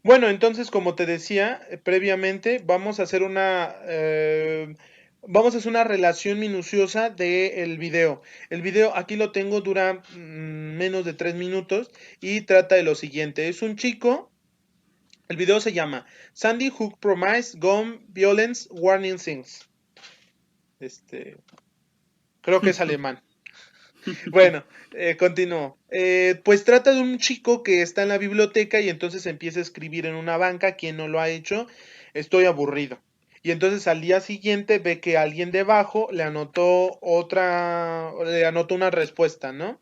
Bueno, entonces, como te decía previamente, vamos a hacer una relación minuciosa del video. El video aquí lo tengo, dura menos de 3 minutos y trata de lo siguiente. Es un chico, el video se llama Sandy Hook Promise Gun Violence Warning Things. Este, creo que es alemán. Bueno, continúo. Pues trata de un chico que está en la biblioteca y entonces empieza a escribir en una banca. ¿Quién no lo ha hecho? Estoy aburrido. Y entonces al día siguiente ve que alguien debajo le anotó una respuesta, ¿no?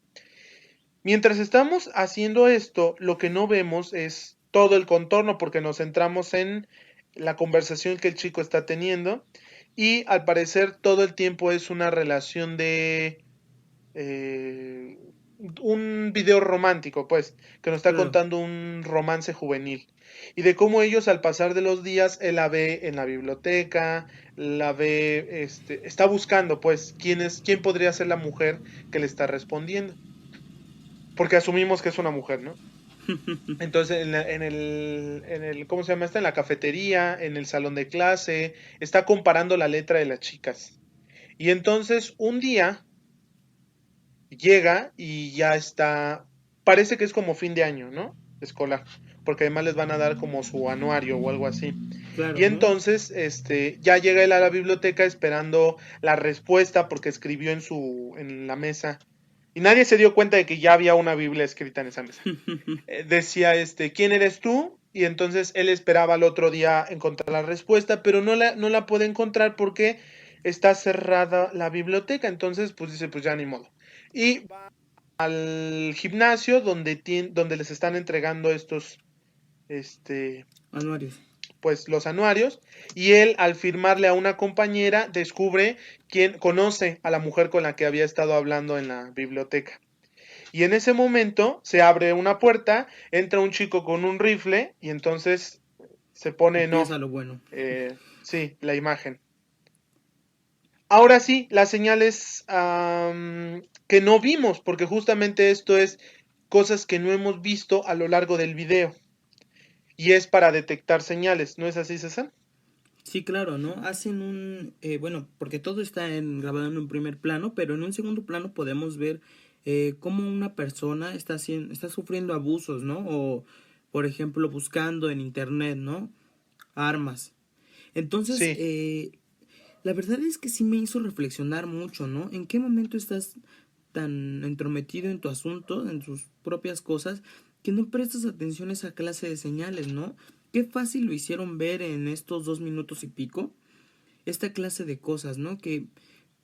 Mientras estamos haciendo esto, lo que no vemos es todo el contorno porque nos centramos en la conversación que el chico está teniendo y al parecer todo el tiempo es una relación de eh, un video romántico, pues, que nos está Claro. contando un romance juvenil. Y de cómo ellos al pasar de los días, él la ve en la biblioteca, la ve, está buscando, pues, quién podría ser la mujer que le está respondiendo. Porque asumimos que es una mujer, ¿no? Entonces, ¿cómo se llama esta? En la cafetería, en el salón de clase, está comparando la letra de las chicas. Y entonces, un día, llega y ya está, parece que es como fin de año, ¿no? Escolar, porque además les van a dar como su anuario o algo así. Y Claro, ¿no? entonces, ya llega él a la biblioteca esperando la respuesta porque escribió en la mesa. Y nadie se dio cuenta de que ya había una Biblia escrita en esa mesa. Decía, ¿quién eres tú? Y entonces él esperaba al otro día encontrar la respuesta, pero no la puede encontrar porque está cerrada la biblioteca. Entonces, pues dice, pues ya ni modo. Y va al gimnasio donde les están entregando este, Anuarios. pues los anuarios. Y él, al firmarle a una compañera, descubre quién conoce a la mujer con la que había estado hablando en la biblioteca. Y en ese momento se abre una puerta, entra un chico con un rifle y entonces se pone en Empieza off. lo bueno. Sí, la imagen. Ahora sí, las señales que no vimos, porque justamente esto es cosas que no hemos visto a lo largo del video. Y es para detectar señales, ¿no es así, César? Sí, claro, ¿no? Hacen bueno, porque todo está grabado en un primer plano, pero en un segundo plano podemos ver cómo una persona está sufriendo abusos, ¿no? O, por ejemplo, buscando en internet, ¿no? Armas. Entonces, Sí. la verdad es que sí me hizo reflexionar mucho, ¿no? ¿En qué momento estás tan entrometido en tu asunto, en tus propias cosas, que no prestas atención a esa clase de señales, ¿no? Qué fácil lo hicieron ver en estos 2 minutos y pico, esta clase de cosas, ¿no? Que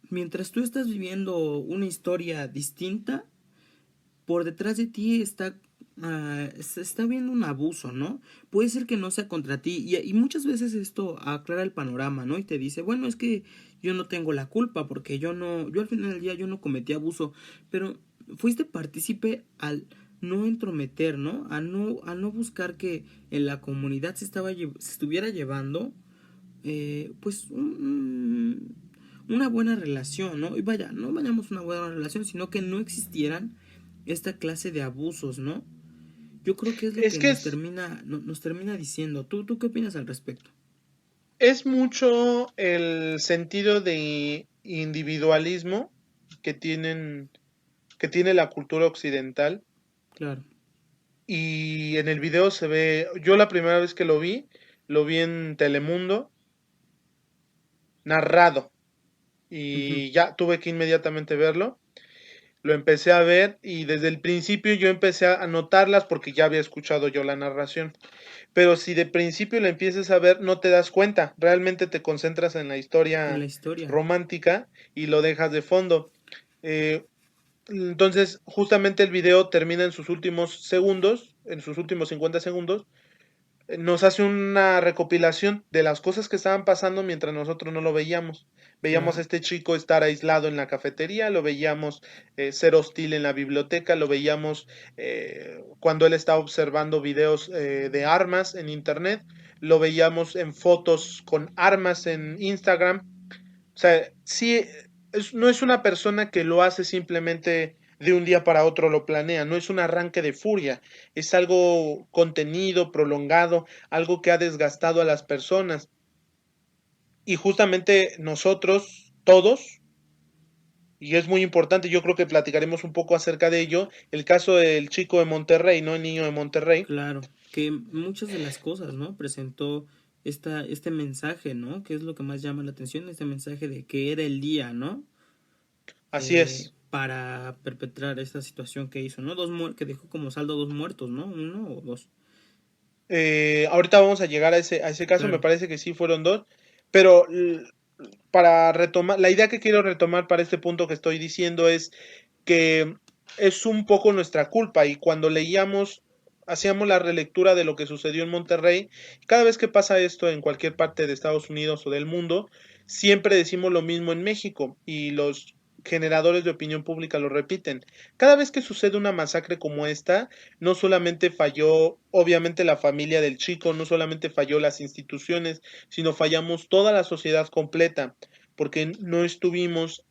mientras tú estás viviendo una historia distinta, por detrás de ti se está viendo un abuso, ¿no? Puede ser que no sea contra ti y muchas veces esto aclara el panorama, ¿no? Y te dice, bueno, es que yo no tengo la culpa porque yo al final del día yo no cometí abuso, pero fuiste partícipe al no entrometer, ¿no? A no buscar que en la comunidad se estuviera llevando pues una buena relación, ¿no? Y vaya, no vayamos a una buena relación, sino que no existieran esta clase de abusos, ¿no? Yo creo que es lo Es que que nos termina diciendo. ¿Tú qué opinas al respecto? es mucho el sentido de individualismo que que tiene la cultura occidental. Claro. Y en el video se ve, yo la primera vez que lo vi en Telemundo, narrado. Ujú. Y ya tuve que inmediatamente verlo. Lo empecé a ver y desde el principio yo empecé a anotarlas porque ya había escuchado yo la narración. Pero si de principio la empiezas a ver, no te das cuenta. Realmente te concentras en la En la historia historia. romántica y lo dejas de fondo. Eh, entonces, justamente el video termina en sus últimos segundos, en sus últimos 50 segundos, nos hace una recopilación de las cosas que estaban pasando mientras nosotros no lo veíamos. Veíamos a Claro. este chico estar aislado en la cafetería, lo veíamos ser hostil en la biblioteca, lo veíamos cuando él estaba observando videos de armas en internet, lo veíamos en fotos con armas en Instagram. O sea, sí, no es una persona que lo hace simplemente de un día para otro lo planea, no es un arranque de furia, es algo contenido, prolongado, algo que ha desgastado a las personas. Y justamente nosotros, todos, y es muy importante, yo creo que platicaremos un poco acerca de ello, el caso del chico de Monterrey, ¿no? El niño de Monterrey. Claro, que muchas de las cosas, ¿no? Presentó este mensaje, ¿no? Que es lo que más llama la atención, este mensaje de que era el día, ¿no? Así es. Para perpetrar esta situación que hizo, ¿no? Que dejó como saldo dos muertos, ¿no? Uno o dos. Ahorita vamos a llegar a ese caso, me Claro. parece que sí fueron dos, pero para retomar, la idea que quiero retomar para este punto que estoy diciendo es que es un poco nuestra culpa y cuando leíamos, hacíamos la relectura de lo que sucedió en Monterrey, cada vez que pasa esto en cualquier parte de Estados Unidos o del mundo, siempre decimos lo mismo en México y los generadores de opinión pública lo repiten. Cada vez que sucede una masacre como esta, no solamente falló, obviamente, la familia del chico, no solamente falló las instituciones, sino fallamos toda la sociedad completa, porque no estuvimos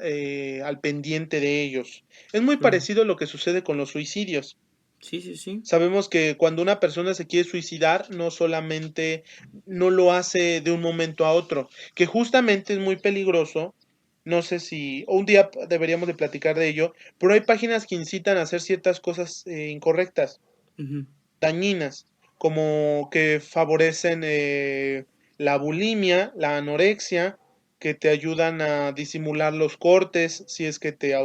al pendiente de ellos. Es muy Claro. parecido a lo que sucede con los suicidios. Sí, sí, sí. Sabemos que cuando una persona se quiere suicidar, no solamente no lo hace de un momento a otro, que justamente es muy peligroso. No sé si un día deberíamos de platicar de ello, pero hay páginas que incitan a hacer ciertas cosas incorrectas, Ujú. dañinas, como que favorecen la bulimia, la anorexia, que te ayudan a disimular los cortes si es que te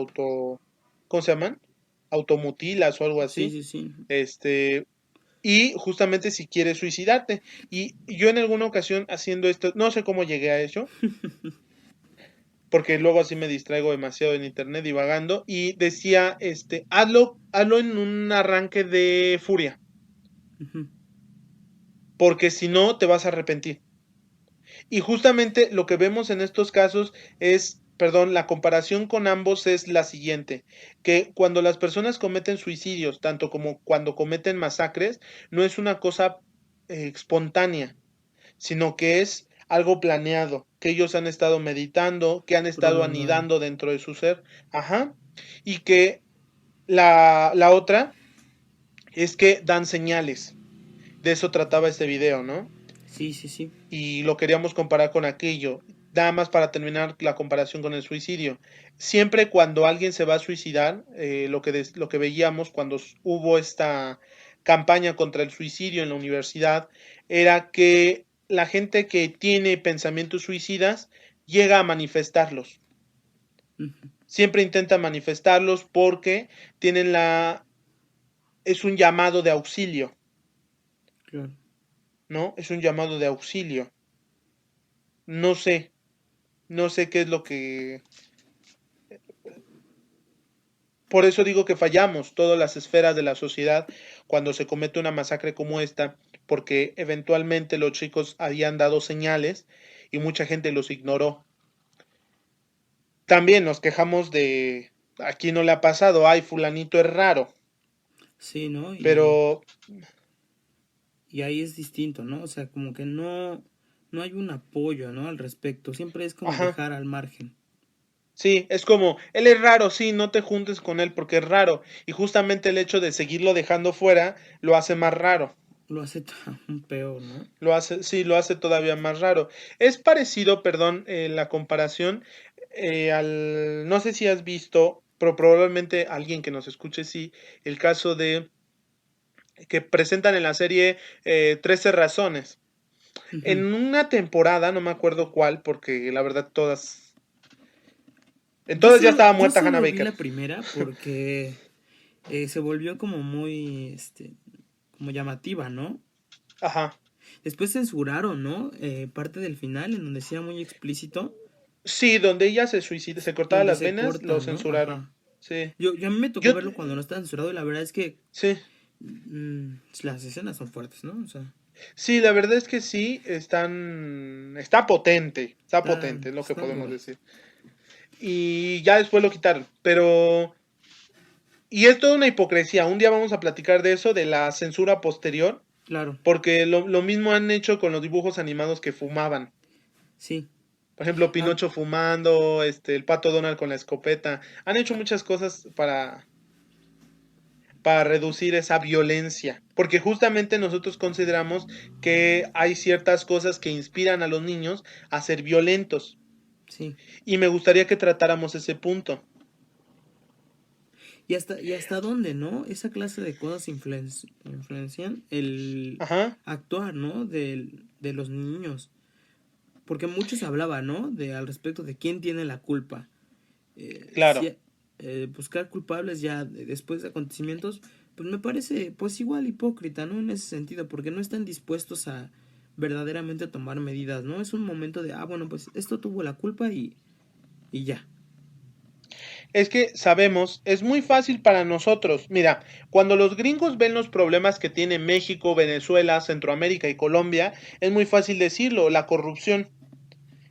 ¿cómo se llaman? Automutilas o algo Sí, así. sí, sí. Este, y justamente si quieres suicidarte. Y yo en alguna ocasión haciendo esto, no sé cómo llegué a eso, porque luego así me distraigo demasiado en internet divagando, y decía, hazlo en un arranque de furia, Ujú. porque si no te vas a arrepentir. Y justamente lo que vemos en estos casos es, perdón, la comparación con ambos es la siguiente, que cuando las personas cometen suicidios, tanto como cuando cometen masacres, no es una cosa espontánea, sino que es algo planeado, que ellos han estado meditando, que han estado Prolongado. anidando dentro de su ser, ajá, y que la otra es que dan señales. De eso trataba este video, ¿no? Sí, sí, sí. Y lo queríamos comparar con aquello. Nada más para terminar la comparación con el suicidio. Siempre cuando alguien se va a suicidar, lo que veíamos cuando hubo esta campaña contra el suicidio en la universidad, era que la gente que tiene pensamientos suicidas llega a manifestarlos. Ujú. Siempre intenta manifestarlos porque tienen es un llamado de auxilio, Claro. ¿no? Es un llamado de auxilio. No sé, no sé qué es lo que. Por eso digo que fallamos todas las esferas de la sociedad cuando se comete una masacre como esta, porque eventualmente los chicos habían dado señales y mucha gente los ignoró. También nos quejamos de, aquí no le ha pasado, ay, fulanito es raro, Sí, ¿no? pero, Y ahí es distinto, ¿no? O sea, como que no hay un apoyo, ¿no? Al respecto. Siempre es como ajá, dejar al margen. sí, es como, él es raro, sí, no te juntes con él porque es raro, y justamente el hecho de seguirlo dejando fuera lo hace más raro. Lo hace aún peor, ¿no? Lo hace, sí, lo hace todavía más raro. Es parecido, perdón, la comparación no sé si has visto, pero probablemente alguien que nos escuche sí, el caso de que presentan en la serie 13 razones. Ujú. En una temporada, no me acuerdo cuál, porque la verdad en todas ya estaba Yo muerta Hannah solo vi Baker. la primera porque se volvió como muy, como llamativa, ¿no? Ajá. Después censuraron, ¿no? Parte del final en donde sea muy explícito, Sí, donde ella se suicida, se cortaba donde las se venas, lo corta, ¿no? censuraron. Ajá. Sí. Yo a mí me tocó Yo, verlo cuando no estaba censurado y la verdad es que sí. las escenas son fuertes, ¿no? O sea, Sí, la verdad es que sí, está potente, es lo que están podemos duras. decir. Y ya después lo quitaron, pero. Y es toda una hipocresía, un día vamos a platicar de eso, de la censura posterior, Claro, porque lo mismo han hecho con los dibujos animados que fumaban. sí. Por ejemplo, Ah, Pinocho fumando, el pato Donald con la escopeta. Han hecho muchas cosas para. para reducir esa violencia, porque justamente nosotros consideramos que hay ciertas cosas que inspiran a los niños a ser violentos, Sí. y me gustaría que tratáramos ese punto. Y hasta dónde, ¿no? Esa clase de cosas influencian el Ajá, actuar, ¿no? De los niños. Porque mucho se hablaba, ¿no? Al respecto de quién tiene la culpa. claro. Buscar culpables ya después de acontecimientos, pues me parece pues igual hipócrita, ¿no? En ese sentido, porque no están dispuestos a verdaderamente tomar medidas, ¿no? Es un momento de, bueno, pues esto tuvo la culpa y ya. Es que sabemos, es muy fácil para nosotros. Mira, cuando los gringos ven los problemas que tiene México, Venezuela, Centroamérica y Colombia, es muy fácil decirlo, la corrupción.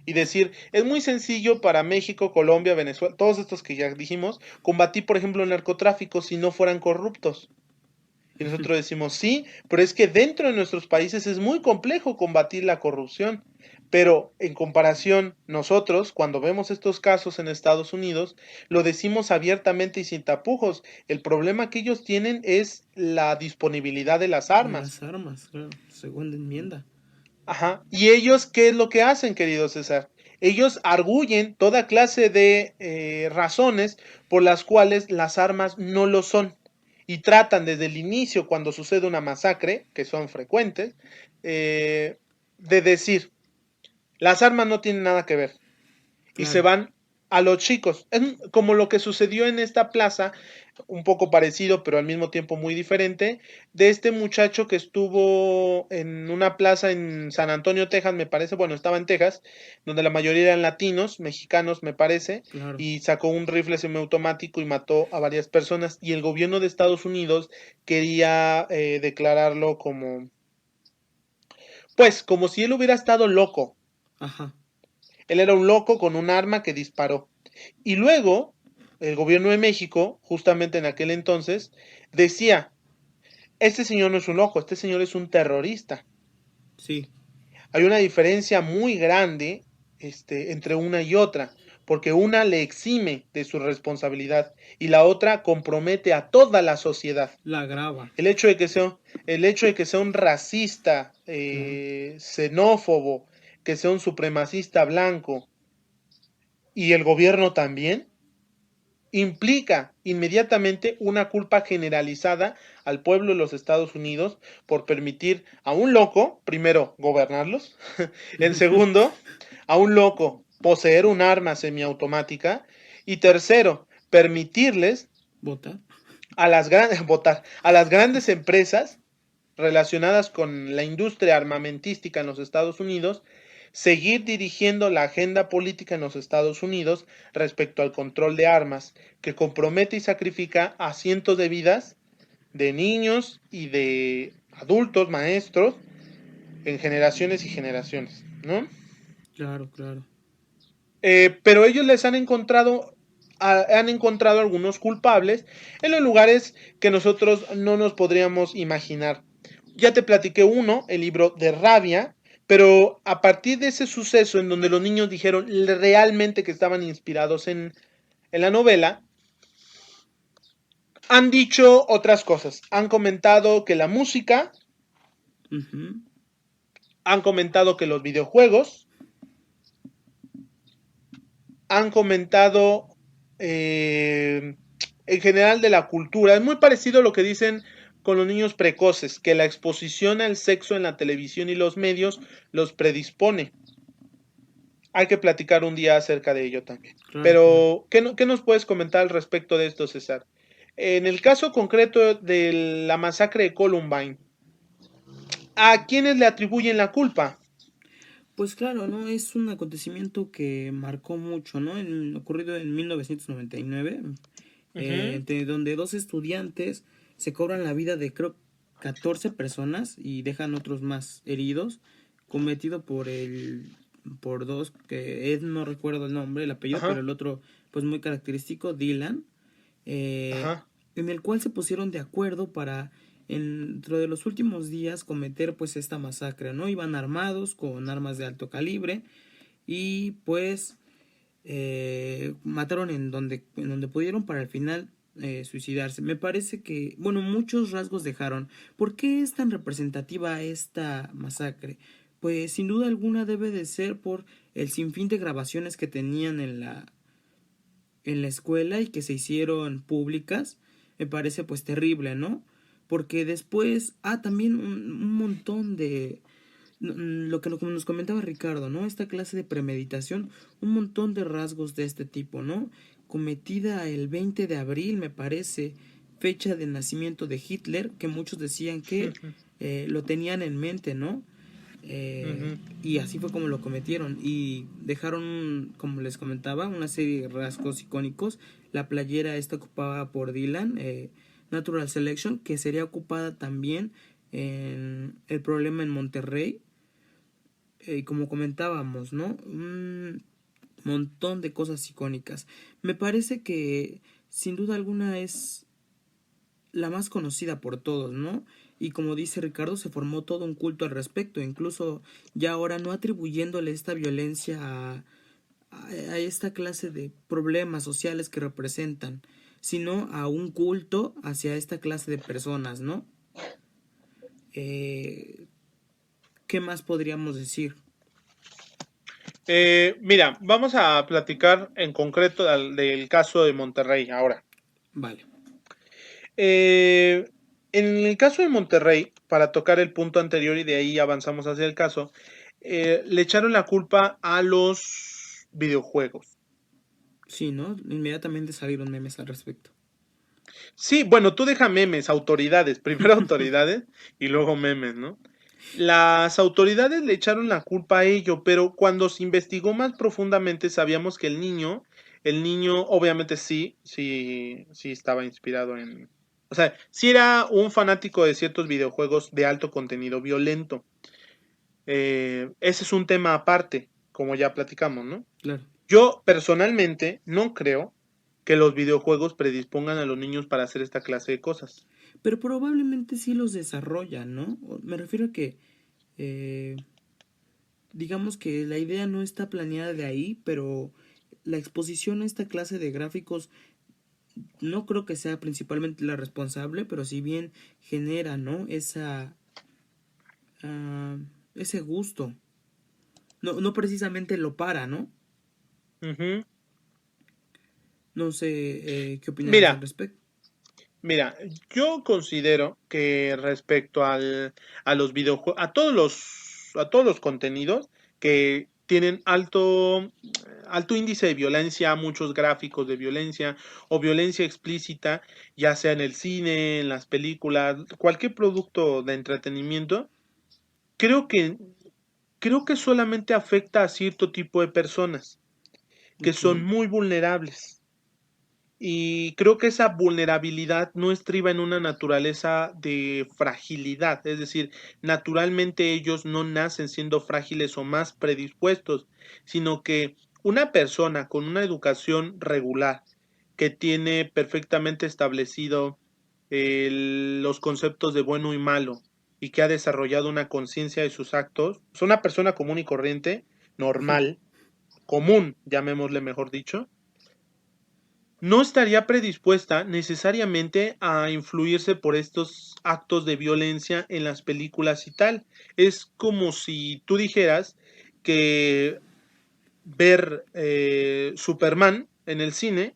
Y decir, es muy sencillo para México, Colombia, Venezuela, todos estos que ya dijimos, combatir, por ejemplo, el narcotráfico si no fueran corruptos. Y nosotros decimos, sí, pero es que dentro de nuestros países es muy complejo combatir la corrupción. Pero en comparación, nosotros, cuando vemos estos casos en Estados Unidos, lo decimos abiertamente y sin tapujos. El problema que ellos tienen es la disponibilidad de las armas. Las armas, claro, segunda enmienda. Ajá. ¿Y ellos qué es lo que hacen, querido César? Ellos arguyen toda clase de razones por las cuales las armas no lo son. Y tratan desde el inicio, cuando sucede una masacre, que son frecuentes, de decir, las armas no tienen nada que ver y se Claro. van a los chicos. Es como lo que sucedió en esta plaza, un poco parecido, pero al mismo tiempo muy diferente, de este muchacho que estuvo en una plaza en San Antonio, Texas, me parece, bueno, estaba en Texas, donde la mayoría eran latinos, mexicanos, me parece, Claro. y sacó un rifle semiautomático y mató a varias personas, y el gobierno de Estados Unidos quería declararlo como, pues, como si él hubiera estado loco. Ajá. Él era un loco con un arma que disparó. Y luego, el gobierno de México, justamente en aquel entonces, decía, este señor no es un loco, este señor es un terrorista. Sí. Hay una diferencia muy grande entre una y otra, porque una le exime de su responsabilidad y la otra compromete a toda la sociedad. La grava. El hecho de que sea, el hecho de que sea un racista, Claro. xenófobo, que sea un supremacista blanco y el gobierno también, implica inmediatamente una culpa generalizada al pueblo de los Estados Unidos por permitir a un loco, primero, gobernarlos, en segundo, a un loco poseer un arma semiautomática y tercero, permitirles Vota. a las grandes votar a las grandes empresas relacionadas con la industria armamentística en los Estados Unidos, seguir dirigiendo la agenda política en los Estados Unidos respecto al control de armas, que compromete y sacrifica a cientos de vidas de niños y de adultos, maestros, en generaciones y generaciones, ¿no? Claro, claro. Pero ellos les han encontrado algunos culpables en los lugares que nosotros no nos podríamos imaginar. Ya te platiqué uno, el libro de Rabia, pero a partir de ese suceso en donde los niños dijeron realmente que estaban inspirados en la novela, han dicho otras cosas. Han comentado que la música, Ujú. han comentado que los videojuegos, han comentado en general de la cultura. Es muy parecido a lo que dicen con los niños precoces, que la exposición al sexo en la televisión y los medios los predispone. Hay que platicar un día acerca de ello también. Claro, claro. Pero, ¿qué nos puedes comentar al respecto de esto, César? En el caso concreto de la masacre de Columbine, ¿a quiénes le atribuyen la culpa? Pues claro, ¿no? Es un acontecimiento que marcó mucho, ¿no? Ocurrido en 1999, Ujú, donde dos estudiantes se cobran la vida de creo 14 personas y dejan otros más heridos, cometido por dos, que Ed no recuerdo el nombre, el apellido, pero ajá, el otro, pues muy característico, Dylan, ajá, en el cual se pusieron de acuerdo para dentro de los últimos días cometer pues esta masacre, ¿no? Iban armados con armas de alto calibre y pues mataron en donde pudieron para al final suicidarse. Me parece que, bueno, muchos rasgos dejaron. ¿Por qué es tan representativa esta masacre? Pues sin duda alguna debe de ser por el sinfín de grabaciones que tenían en la escuela y que se hicieron públicas. Me parece pues terrible, ¿no? Porque después, también un montón de, lo que nos comentaba Ricardo, ¿no? Esta clase de premeditación, un montón de rasgos de este tipo, ¿no? Cometida el 20 de abril, me parece, fecha de nacimiento de Hitler, que muchos decían que lo tenían en mente, ¿no? Ujú. Y así fue como lo cometieron y dejaron, como les comentaba, una serie de rasgos icónicos. La playera está ocupada por Dylan, Natural Selection, que sería ocupada también en el problema en Monterrey, como comentábamos, ¿no? Un montón de cosas icónicas. Me parece que sin duda alguna es la más conocida por todos, ¿no? Y como dice Ricardo, se formó todo un culto al respecto, incluso ya ahora no atribuyéndole esta violencia a esta clase de problemas sociales que representan, sino a un culto hacia esta clase de personas, ¿no? Eh, ¿Qué más podríamos decir? Mira, vamos a platicar en concreto del caso de Monterrey ahora. Vale. Eh, en el caso de Monterrey, para tocar el punto anterior y de ahí avanzamos hacia el caso, le echaron la culpa a los videojuegos. Sí, ¿no? Inmediatamente salieron memes al respecto. Sí, bueno, tú deja memes, autoridades, primero autoridades y luego memes, ¿no? Las autoridades le echaron la culpa a ello, pero cuando se investigó más profundamente sabíamos que el niño obviamente sí estaba inspirado en, o sea, sí era un fanático de ciertos videojuegos de alto contenido violento. Ese es un tema aparte, como ya platicamos, ¿no? Claro. Yo personalmente no creo que los videojuegos predispongan a los niños para hacer esta clase de cosas. Pero probablemente sí los desarrollan, ¿no? Me refiero a que, eh, digamos que la idea no está planeada de ahí, pero la exposición a esta clase de gráficos no creo que sea principalmente la responsable, pero si bien genera, ¿no? Ah, ese gusto. No, no precisamente lo para, ¿no? Ujú. No sé qué opinarás al Mira, respecto. Mira, yo considero que respecto a los videojuegos, a todos los contenidos que tienen alto índice de violencia, muchos gráficos de violencia o violencia explícita, ya sea en el cine, en las películas, cualquier producto de entretenimiento, creo que, creo que solamente afecta a cierto tipo de personas que Ok, son muy vulnerables. Y creo que esa vulnerabilidad no estriba en una naturaleza de fragilidad, es decir, naturalmente ellos no nacen siendo frágiles o más predispuestos, sino que una persona con una educación regular, que tiene perfectamente establecido los conceptos de bueno y malo y que ha desarrollado una conciencia de sus actos, es una persona común y corriente, normal, común, llamémosle mejor dicho, no estaría predispuesta necesariamente a influirse por estos actos de violencia en las películas y tal. Es como si tú dijeras que ver Superman en el cine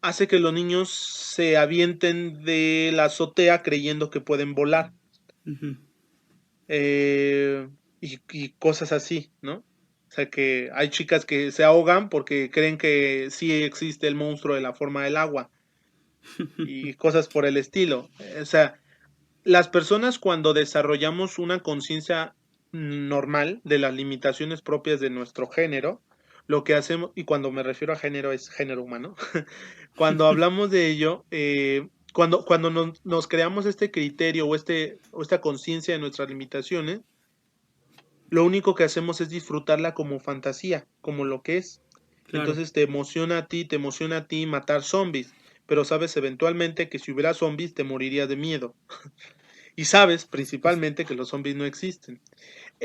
hace que los niños se avienten de la azotea creyendo que pueden volar ujú, eh, y cosas así, ¿no? O sea que hay chicas que se ahogan porque creen que sí existe el monstruo de la forma del agua y cosas por el estilo. O sea, las personas cuando desarrollamos una conciencia normal de las limitaciones propias de nuestro género, lo que hacemos, y cuando me refiero a género es género humano, cuando hablamos de ello, cuando nos creamos este criterio o esta conciencia de nuestras limitaciones, lo único que hacemos es disfrutarla como fantasía, como lo que es. claro. Entonces te emociona a ti matar zombies, pero sabes eventualmente que si hubiera zombies te morirías de miedo. Y sabes Por supuesto. principalmente que los zombies no existen.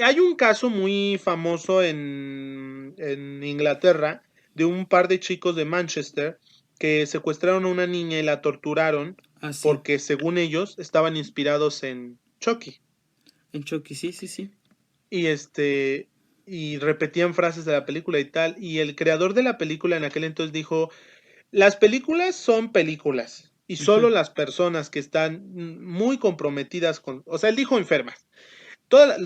Hay un caso muy famoso en Inglaterra de un par de chicos de Manchester que secuestraron a una niña y la torturaron Ah, sí. porque según ellos estaban inspirados en Chucky. En Chucky, sí, sí, sí. Y y repetían frases de la película y tal. Y el creador de la película en aquel entonces dijo, las películas son películas. Y Ujú. solo las personas que están muy comprometidas con, o sea, él dijo enfermas.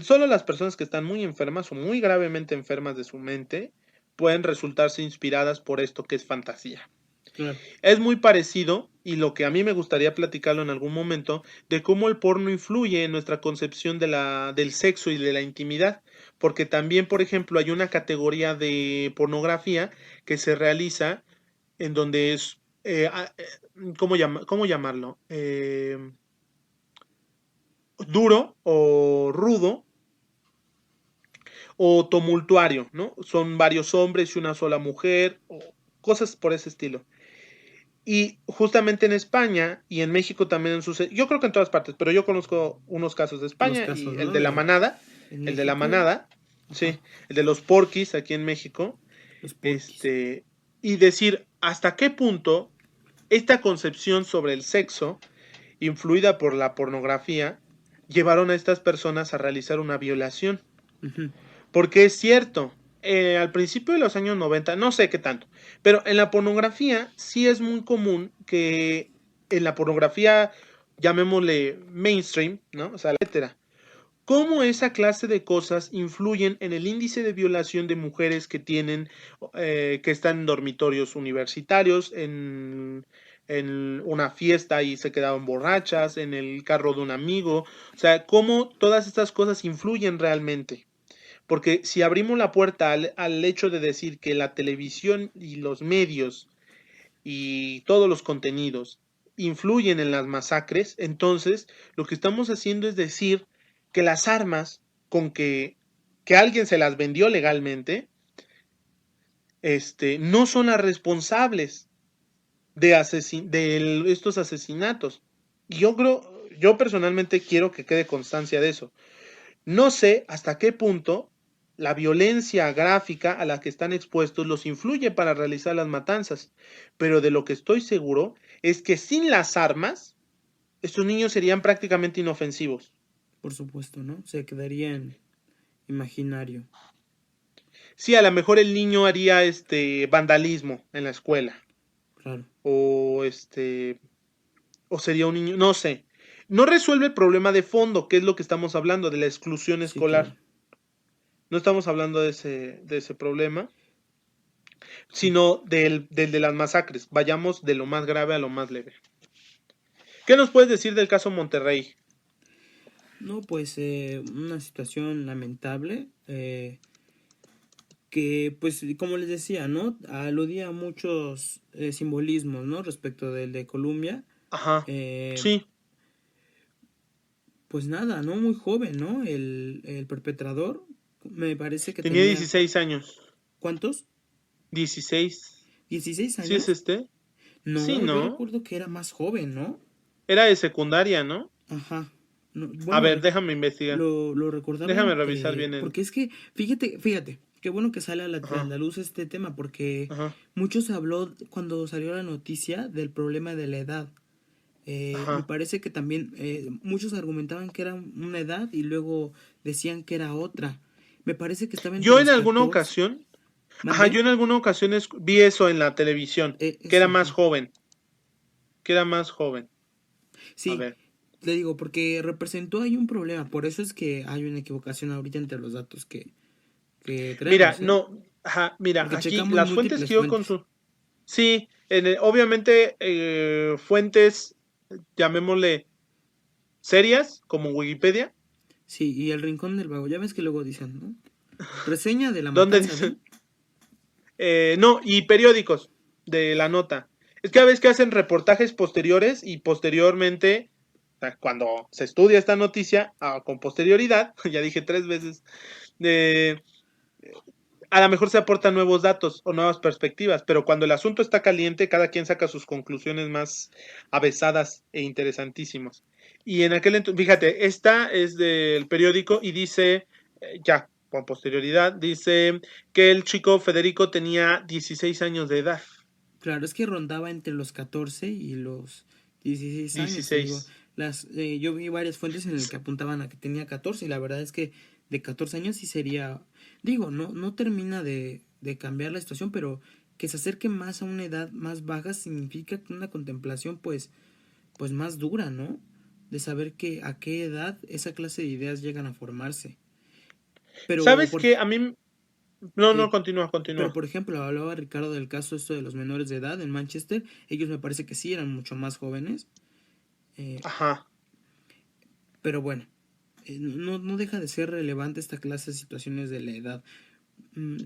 Solo las personas que están muy enfermas o muy gravemente enfermas de su mente pueden resultarse inspiradas por esto que es fantasía. Claro. Es muy parecido, y lo que a mí me gustaría platicarlo en algún momento, de cómo el porno influye en nuestra concepción del sexo y de la intimidad. Porque también, por ejemplo, hay una categoría de pornografía que se realiza en donde es, ¿cómo llamarlo? Duro o rudo o tumultuario, ¿no? Son varios hombres y una sola mujer, o cosas por ese estilo. Y justamente en España y en México también sucede, yo creo que en todas partes, pero yo conozco unos casos de Los España casos, y ¿no? De en el de la México. manada, Ajá. sí, el de los porquis aquí en México, Los porquis. este, y decir hasta qué punto esta concepción sobre el sexo, influida por la pornografía, llevaron a estas personas a realizar una violación. Ujú. Porque es cierto, al principio de los años 90 no sé qué tanto, pero en la pornografía sí es muy común que en la pornografía, llamémosle mainstream, ¿no? O sea, etcétera, cómo esa clase de cosas influyen en el índice de violación de mujeres que están en dormitorios universitarios, en una fiesta y se quedaban borrachas, en el carro de un amigo, o sea, cómo todas estas cosas influyen realmente. Porque si abrimos la puerta al hecho de decir que la televisión y los medios y todos los contenidos influyen en las masacres, entonces lo que estamos haciendo es decir que las armas con que alguien se las vendió legalmente, no son las responsables de estos asesinatos. Y yo personalmente quiero que quede constancia de eso. No sé hasta qué punto la violencia gráfica a la que están expuestos los influye para realizar las matanzas, pero de lo que estoy seguro es que sin las armas, estos niños serían prácticamente inofensivos. Por supuesto, ¿no? Se quedaría en imaginario. Sí, a lo mejor el niño haría vandalismo en la escuela Claro. o o sería un niño, no sé. No resuelve el problema de fondo, que es lo que estamos hablando de la exclusión Sí, claro. escolar. No estamos hablando de ese problema, Sí. sino del de las masacres. Vayamos de lo más grave a lo más leve. ¿Qué nos puedes decir del caso Monterrey? No, pues una situación lamentable. Que pues como les decía, ¿no? Aludía a muchos simbolismos, ¿no? Respecto del de Colombia. Ajá, Eh, sí, pues nada, ¿no? Muy joven, ¿no? El perpetrador me parece que tenía tenía... 16 años. ¿Cuántos? 16. ¿16 ¿Sí es años? este? Sí, No, yo ¿no? recuerdo que era más joven, ¿no? Era de secundaria, ¿no? Ajja. No, A bueno, ver, déjame investigar. lo recordaba Déjame revisar entre... bien el... Porque es que, fíjate, qué bueno que sale a Ajá, la luz este tema, porque ajá, mucho se habló cuando salió la noticia del problema de la edad. Me ajá. parece que también muchos argumentaban que era una edad y luego decían que era otra. Me parece que estaba entre Yo en los alguna 14. ocasión, ajá, ¿Mandé? yo en alguna ocasión vi eso en la televisión, que era Eso, más ajá. joven, que era más joven. A Sí, ver. le digo, porque representó ahí un problema. Por eso es que hay una equivocación ahorita entre los datos que Mira, traemos, ¿eh? no, ajá, mira, Porque aquí checamos las fuentes múltiples que yo fuentes. consulto, sí, obviamente fuentes, llamémosle serias, como Wikipedia, Sí, y el Rincón del Vago. Ya ves que luego dicen, ¿no? Reseña de la donde matanza de... dicen, no, y periódicos de la nota. Es que a veces que hacen reportajes posteriores y posteriormente, o sea, cuando se estudia esta noticia, con posterioridad, ya dije 3 veces, de a lo mejor se aportan nuevos datos o nuevas perspectivas, pero cuando el asunto está caliente, cada quien saca sus conclusiones más avesadas e interesantísimas. Y en aquel entonces, fíjate, esta es del periódico y dice, ya con posterioridad, dice que el chico Federico tenía 16 años de edad. Claro, es que rondaba entre los 14 y los 16 años, te digo. 16. Yo vi varias fuentes en las que apuntaban a que tenía 14 y la verdad es que de 14 años sí sería, digo, no termina de cambiar la situación, pero que se acerque más a una edad más baja significa que una contemplación pues más dura, ¿no? De saber que a qué edad esa clase de ideas llegan a formarse. Pero ¿Sabes por, qué? A mí... No, no, eh, continúa, pero continúa. por ejemplo, hablaba Ricardo del caso esto de los menores de edad en Manchester, ellos me parece que sí eran mucho más jóvenes, eh, Ajá, pero bueno, no deja de ser relevante esta clase de situaciones de la edad, mm,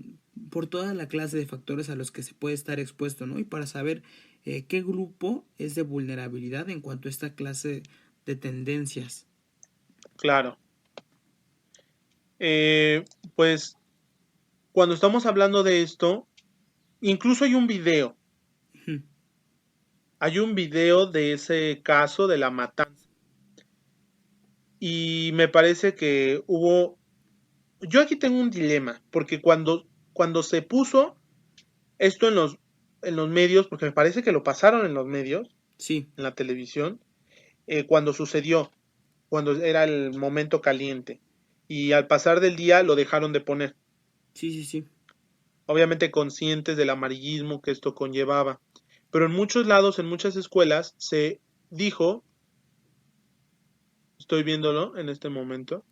por toda la clase de factores a los que se puede estar expuesto, ¿no? Y para saber qué grupo es de vulnerabilidad en cuanto a esta clase de tendencias. claro. Eh, pues cuando estamos hablando de esto, incluso Ujú. hay un video de ese caso de la matanza. Y me parece que hubo, yo aquí tengo un dilema, porque cuando se puso esto en los medios, porque me parece que lo pasaron en los medios, Sí, en la televisión, cuando sucedió, cuando era el momento caliente. Y al pasar del día lo dejaron de poner, sí, sí, sí. obviamente conscientes del amarillismo que esto conllevaba. Pero en muchos lados, en muchas escuelas, se dijo, estoy viéndolo en este momento,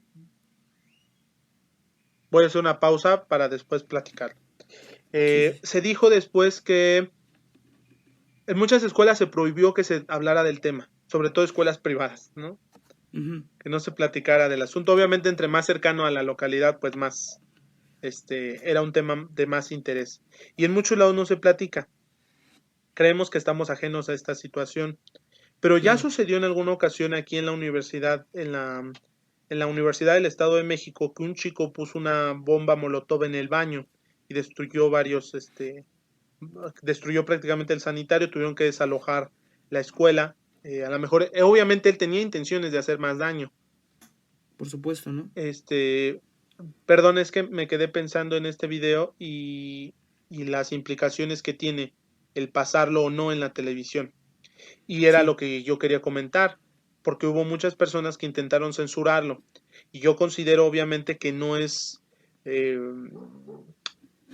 voy a hacer una pausa para después platicar. Sí, sí, sí. Se dijo después que en muchas escuelas se prohibió que se hablara del tema, sobre todo escuelas privadas, ¿no? Ujú. Que no se platicara del asunto. Obviamente, entre más cercano a la localidad, pues más, era un tema de más interés. Y en muchos lados no se platica. Creemos que estamos ajenos a esta situación. Pero ya Claro. sucedió en alguna ocasión aquí en la universidad, en la Universidad del Estado de México, que un chico puso una bomba molotov en el baño y destruyó varios, destruyó prácticamente el sanitario, tuvieron que desalojar la escuela. A lo mejor, obviamente él tenía intenciones de hacer más daño. Por supuesto, ¿no? Este, Perdón, es que me quedé pensando en este video y las implicaciones que tiene el pasarlo o no en la televisión. Y era Sí, lo que yo quería comentar, porque hubo muchas personas que intentaron censurarlo. Y yo considero obviamente que no es... eh,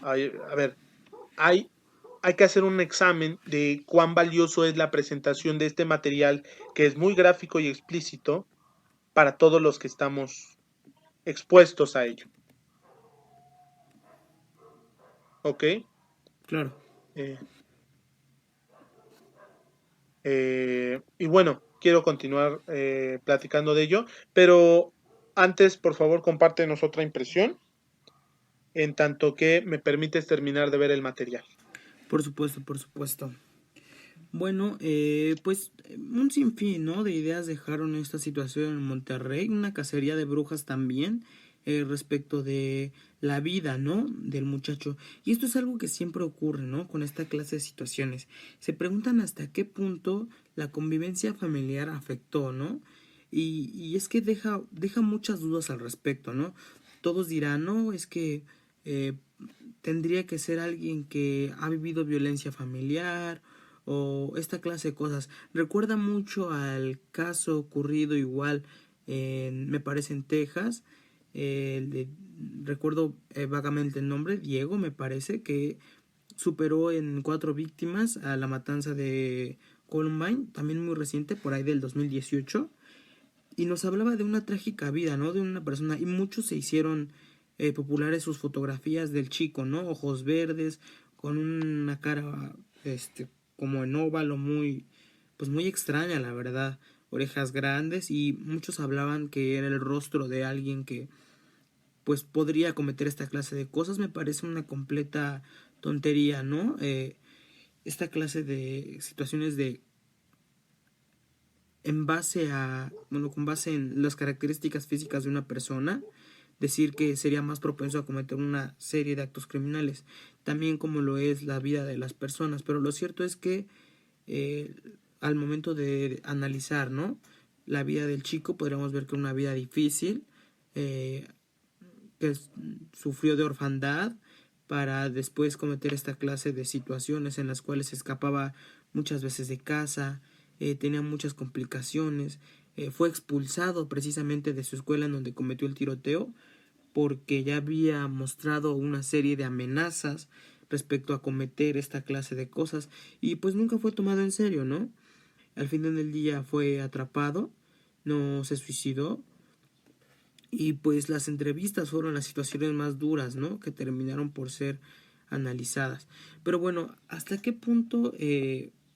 a ver, hay, hay que hacer un examen de cuán valioso es la presentación de este material, que es muy gráfico y explícito para todos los que estamos expuestos a ello. ¿Ok? claro. Eh, y bueno, quiero continuar platicando de ello, pero antes, por favor, compártenos otra impresión, en tanto que me permites terminar de ver el material. Por supuesto, por supuesto. Bueno, pues un sinfín, ¿no? De ideas dejaron esta situación en Monterrey, una cacería de brujas también, respecto de la vida, ¿no? Del muchacho. Y esto es algo que siempre ocurre, ¿no? Con esta clase de situaciones. Se preguntan hasta qué punto la convivencia familiar afectó, ¿no? Y es que deja muchas dudas al respecto, ¿no? Todos dirán, no, es que eh, tendría que ser alguien que ha vivido violencia familiar o esta clase de cosas. Recuerda mucho al caso ocurrido igual me parece en Texas. Recuerdo vagamente el nombre, Diego me parece, que superó en 4 víctimas a la matanza de Columbine, también muy reciente, por ahí del 2018. Y nos hablaba de una trágica vida, ¿no? De una persona, y muchos se hicieron populares sus fotografías del chico, ¿no? Ojos verdes, con una cara, como en óvalo, pues muy extraña, la verdad. Orejas grandes, y muchos hablaban que era el rostro de alguien que, pues, podría cometer esta clase de cosas. Me parece una completa tontería, ¿no? Esta clase de situaciones de en base a, bueno, con base en las características físicas de una persona, decir que sería más propenso a cometer una serie de actos criminales, también como lo es la vida de las personas. Pero lo cierto es que eh, al momento de analizar, ¿no? La vida del chico, podríamos ver que una vida difícil, eh, que sufrió de orfandad, para después cometer esta clase de situaciones en las cuales se escapaba muchas veces de casa, tenía muchas complicaciones, fue expulsado precisamente de su escuela en donde cometió el tiroteo porque ya había mostrado una serie de amenazas respecto a cometer esta clase de cosas y pues nunca fue tomado en serio, ¿no? Al final del día fue atrapado, no se suicidó y pues las entrevistas fueron las situaciones más duras, ¿no? Que terminaron por ser analizadas. Pero bueno, ¿hasta qué punto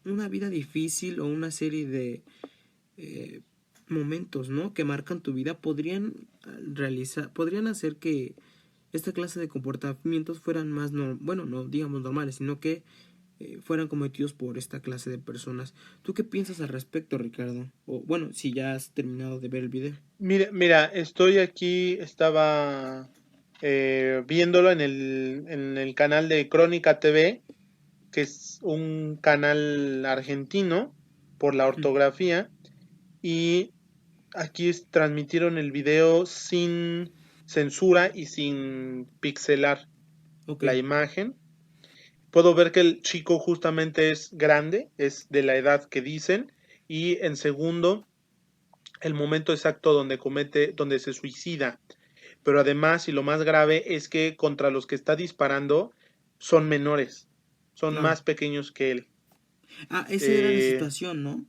una vida difícil o una serie de eh, momentos, ¿no? Que marcan tu vida podrían hacer que esta clase de comportamientos fueran más, no, bueno, no digamos normales, sino que fueran cometidos por esta clase de personas? ¿Tú qué piensas al respecto, Ricardo? O bueno, si ya has terminado de ver el video. Mira, estoy aquí, estaba viéndolo en el canal de Crónica TV, que es un canal argentino por la Ujú. ortografía, y aquí transmitieron el video sin censura y sin pixelar Ok. la imagen. Puedo ver que el chico justamente es grande, es de la edad que dicen, y en segundo, el momento exacto donde se suicida. Pero además, y lo más grave, es que contra los que está disparando son menores, son Claro. más pequeños que él. Ah, esa era la Eh, situación, ¿no?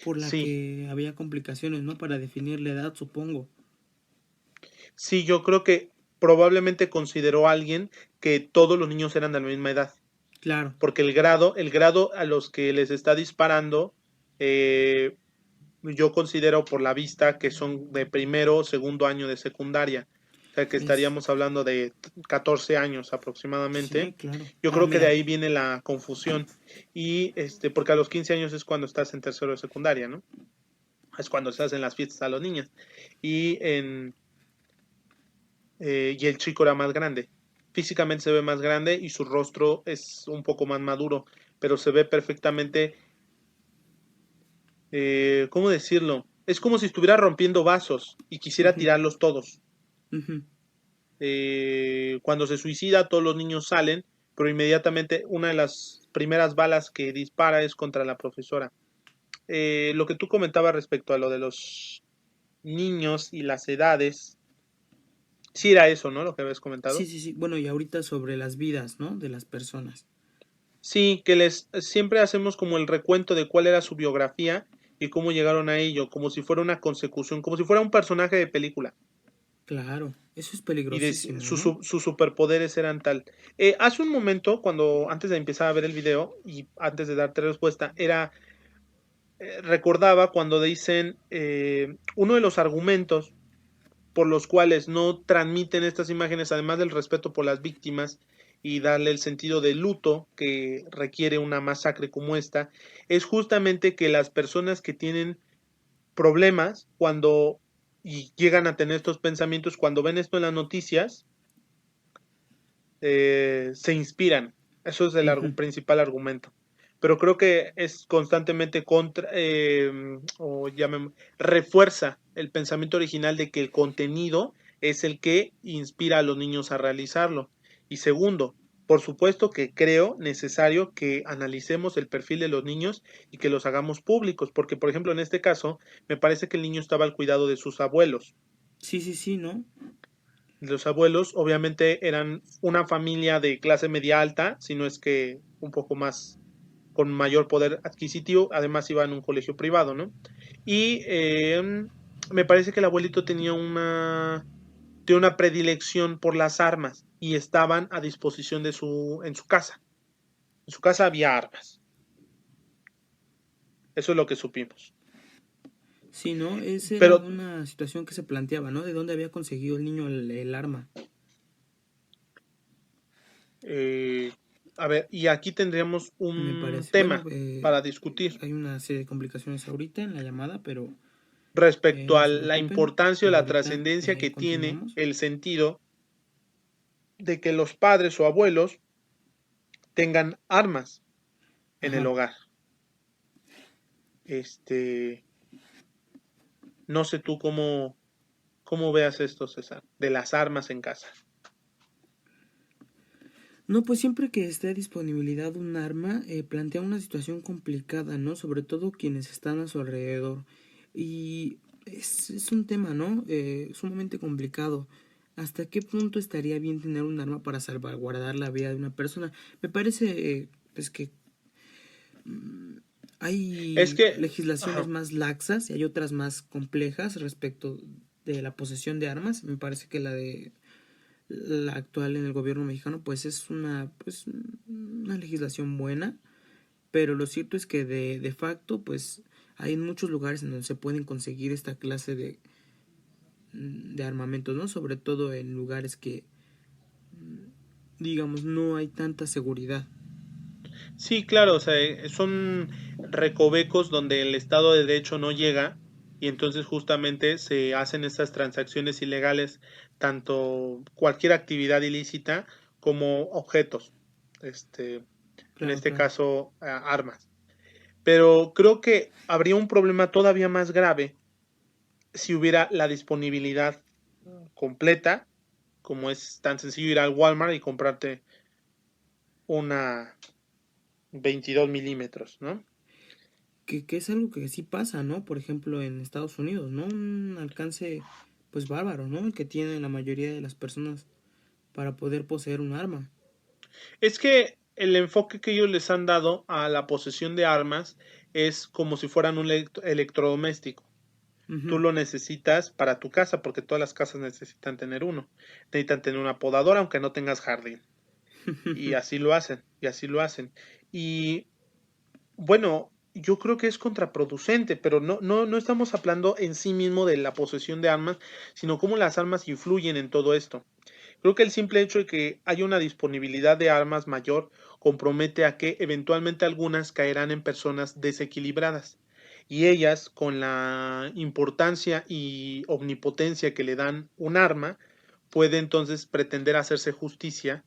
Por la sí, que había complicaciones, ¿no? Para definir la edad, supongo. sí, yo creo que probablemente consideró a alguien que todos los niños eran de la misma edad, Claro. porque el grado a los que les está disparando, eh, yo considero por la vista que son de primero o segundo año de secundaria. O sea que Es... estaríamos hablando de 14 años Sí, aproximadamente. claro. Yo Ah, creo que de mira. ahí viene la confusión. Y porque a los 15 años es cuando estás en tercero de secundaria, ¿no? Es cuando estás en las fiestas a los niños. Y, y el chico era más grande. Físicamente se ve más grande y su rostro es un poco más maduro, pero se ve perfectamente, ¿cómo decirlo? Es como si estuviera rompiendo vasos y quisiera Ujú, tirarlos todos. ujú, Cuando se suicida, todos los niños salen, pero inmediatamente una de las primeras balas que dispara es contra la profesora. Lo que tú comentabas respecto a lo de los niños y las edades, sí era eso, ¿no? Lo que habías sí, comentado. sí, sí. Bueno, y ahorita sobre las vidas, ¿no? De las personas. Sí, que les siempre hacemos como el recuento de cuál era su biografía y cómo llegaron a ello, como si fuera una consecución, como si fuera un personaje de película. Claro, eso es Y peligrosísimo, ¿no? sus superpoderes eran tal. Hace un momento, cuando antes de empezar a ver el video y antes de darte respuesta, recordaba cuando dicen uno de los argumentos por los cuales no transmiten estas imágenes, además del respeto por las víctimas y darle el sentido de luto que requiere una masacre como esta, es justamente que las personas que tienen problemas cuando y llegan a tener estos pensamientos, cuando ven esto en las noticias, se inspiran. Eso es el Ujú. principal argumento. Pero creo que es constantemente refuerza el pensamiento original de que el contenido es el que inspira a los niños a realizarlo. Y segundo, por supuesto que creo necesario que analicemos el perfil de los niños y que los hagamos públicos, porque por ejemplo en este caso me parece que el niño estaba al cuidado de sus abuelos. Sí, sí, sí, ¿no? Los abuelos obviamente eran una familia de clase media alta, si no es que un poco más con mayor poder adquisitivo, además iba en un colegio privado, ¿no? Y me parece que el abuelito tenía una predilección por las armas y estaban a disposición en su casa. En su casa había armas. Eso es lo que supimos. Sí, ¿no? Esa era Pero, una situación que se planteaba, ¿no? ¿De dónde había conseguido el niño el arma? eh, a ver, y aquí tendríamos Me un parece. Bueno, tema para discutir hay una serie de complicaciones ahorita en la llamada, pero respecto no a se la preocupen. importancia o la Ahorita trascendencia que tiene continuamos. el sentido de que los padres o abuelos tengan armas en el Ajá. hogar. Este, no sé tú cómo veas esto, César, de las armas en casa. No, pues siempre que esté a disponibilidad un arma, plantea una situación complicada, ¿no? Sobre todo quienes están a su alrededor. Y es un tema, ¿no? Sumamente complicado. ¿Hasta qué punto estaría bien tener un arma para salvaguardar la vida de una persona? Me parece, pues que Es hay que, legislaciones ajá. más laxas y hay otras más complejas respecto de la posesión de armas. Me parece que la actual en el gobierno mexicano pues es una legislación buena, pero lo cierto es que de facto pues hay muchos lugares en donde se pueden conseguir esta clase de armamentos, ¿no? Sobre todo en lugares que digamos no hay tanta seguridad. Sí, claro, o sea, son recovecos donde el Estado de Derecho no llega y entonces justamente se hacen estas transacciones ilegales, tanto cualquier actividad ilícita como objetos, este, en Claro, este claro. caso, armas. Pero creo que habría un problema todavía más grave si hubiera la disponibilidad completa, como es tan sencillo ir al Walmart y comprarte una 22 milímetros, ¿no? Que es algo que sí pasa, ¿no? Por ejemplo, en Estados Unidos, ¿no? Un alcance, pues bárbaro, ¿no? El que tienen la mayoría de las personas para poder poseer un arma. Es que el enfoque que ellos les han dado a la posesión de armas es como si fueran un electrodoméstico. Tú Ujú. lo necesitas para tu casa, porque todas las casas necesitan tener uno. Necesitan tener una podadora, aunque no tengas jardín. Y así lo hacen, y así lo hacen. Y bueno, yo creo que es contraproducente, pero no estamos hablando en sí mismo de la posesión de armas, sino cómo las armas influyen en todo esto. Creo que el simple hecho de que haya una disponibilidad de armas mayor compromete a que eventualmente algunas caerán en personas desequilibradas. Y ellas, con la importancia y omnipotencia que le dan un arma, puede entonces pretender hacerse justicia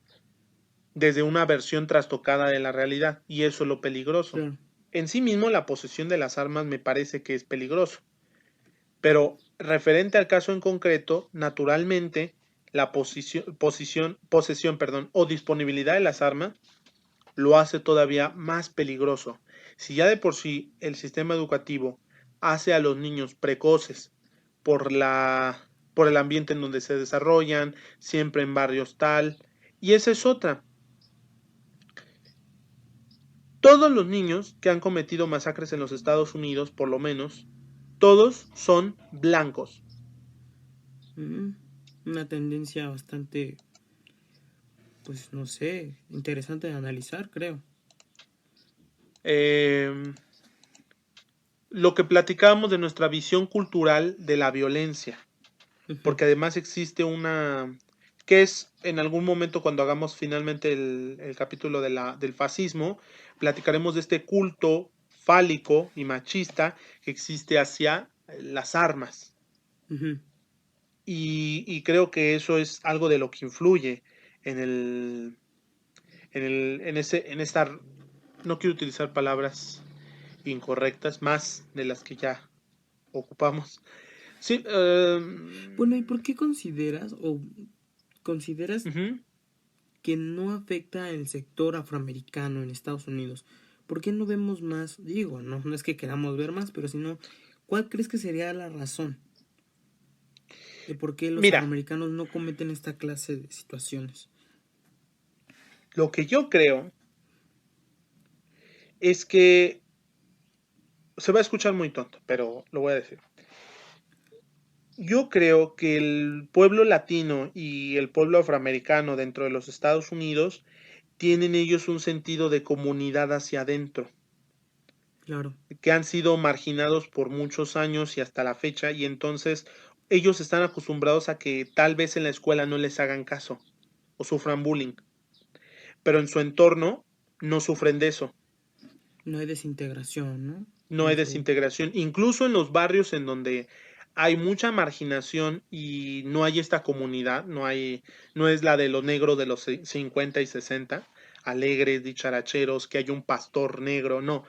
desde una versión trastocada de la realidad. Y eso es lo peligroso. Claro. En sí mismo la posesión de las armas me parece que es peligroso. Pero referente al caso en concreto, naturalmente la posesión, perdón, o disponibilidad de las armas lo hace todavía más peligroso. Si ya de por sí el sistema educativo hace a los niños precoces por por el ambiente en donde se desarrollan, siempre en barrios tal, y esa es otra. Todos los niños que han cometido masacres en los Estados Unidos, por lo menos, todos son blancos. Mm, una tendencia bastante, pues no sé, interesante de analizar, creo. Eh, lo que platicábamos de nuestra visión cultural de la violencia, Ujú. porque además existe una, que es en algún momento cuando hagamos finalmente el capítulo de del fascismo, platicaremos de este culto fálico y machista que existe hacia las armas. Ujú. Y creo que eso es algo de lo que influye en en esta, no quiero utilizar palabras incorrectas, más de las que ya ocupamos. Sí, Bueno, ¿y por qué consideras o consideras ujú. que no afecta el sector afroamericano en Estados Unidos? ¿Por qué no vemos más? Digo, no es que queramos ver más, pero sino, ¿cuál crees que sería la razón de por qué los Mira, afroamericanos no cometen esta clase de situaciones? lo que yo creo es que se va a escuchar muy tonto, pero lo voy a decir. Yo creo que el pueblo latino y el pueblo afroamericano dentro de los Estados Unidos tienen ellos un sentido de comunidad hacia adentro, Claro. que han sido marginados por muchos años y hasta la fecha, y entonces ellos están acostumbrados a que tal vez en la escuela no les hagan caso o sufran bullying, pero en su entorno no sufren de eso. No hay desintegración, ¿no? No hay En su... desintegración, incluso en los barrios en donde hay mucha marginación y no hay esta comunidad, no es la de los negros de los 50 y 60, alegres, dicharacheros, que hay un pastor negro, no.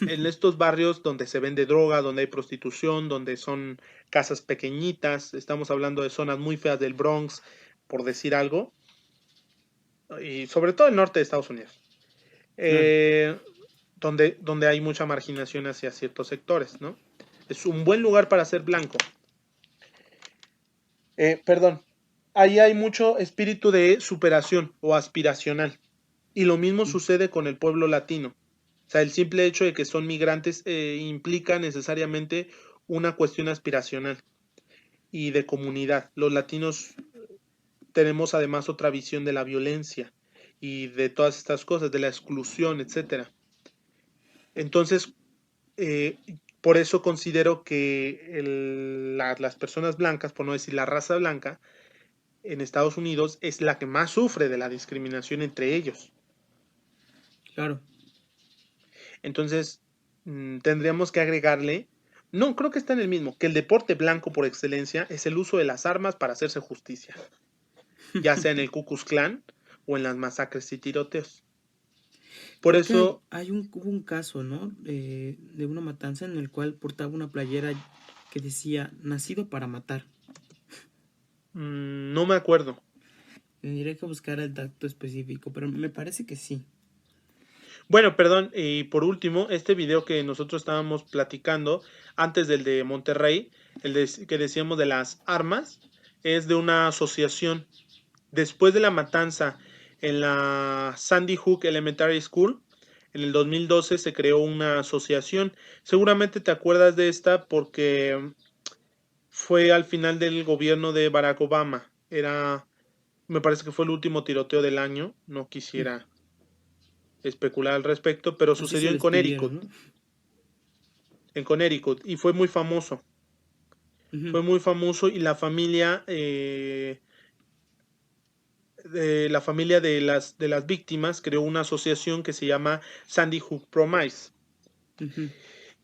En estos barrios donde se vende droga, donde hay prostitución, donde son casas pequeñitas, estamos hablando de zonas muy feas del Bronx, por decir algo, y sobre todo el norte de Estados Unidos, Claro. eh, donde hay mucha marginación hacia ciertos sectores, ¿no? Es un buen lugar para ser blanco. Perdón, ahí hay mucho espíritu de superación o aspiracional. Y lo mismo sucede con el pueblo latino. O sea, el simple hecho de que son migrantes implica necesariamente una cuestión aspiracional y de comunidad. Los latinos tenemos además otra visión de la violencia y de todas estas cosas, de la exclusión, etcétera. Entonces, eh, por eso considero que las personas blancas, por no decir la raza blanca, en Estados Unidos es la que más sufre de la discriminación entre ellos. Claro. Entonces, tendríamos que agregarle, no, creo que está en el mismo, que el deporte blanco por excelencia es el uso de las armas para hacerse justicia, ya sea en el Ku Klux Klan o en las masacres y tiroteos. Por Creo que eso, hubo un caso, ¿no? De una matanza en el cual portaba una playera que decía nacido para matar. no me acuerdo. Tendría que buscar el dato específico, pero me parece que sí. Bueno, perdón, y por último, este video que nosotros estábamos platicando antes del de Monterrey, que decíamos de las armas, es de una asociación. Después de la matanza en la Sandy Hook Elementary School, en el 2012 se creó una asociación. Seguramente te acuerdas de esta porque fue al final del gobierno de Barack Obama. Me parece que fue el último tiroteo del año. No Mm. quisiera especular al respecto, pero Así sucedió se en despidieron, Connecticut. ¿no? En Connecticut. Y fue muy famoso. Ujú. Fue muy famoso y la familia de las víctimas creó una asociación que se llama Sandy Hook Promise, Ujú.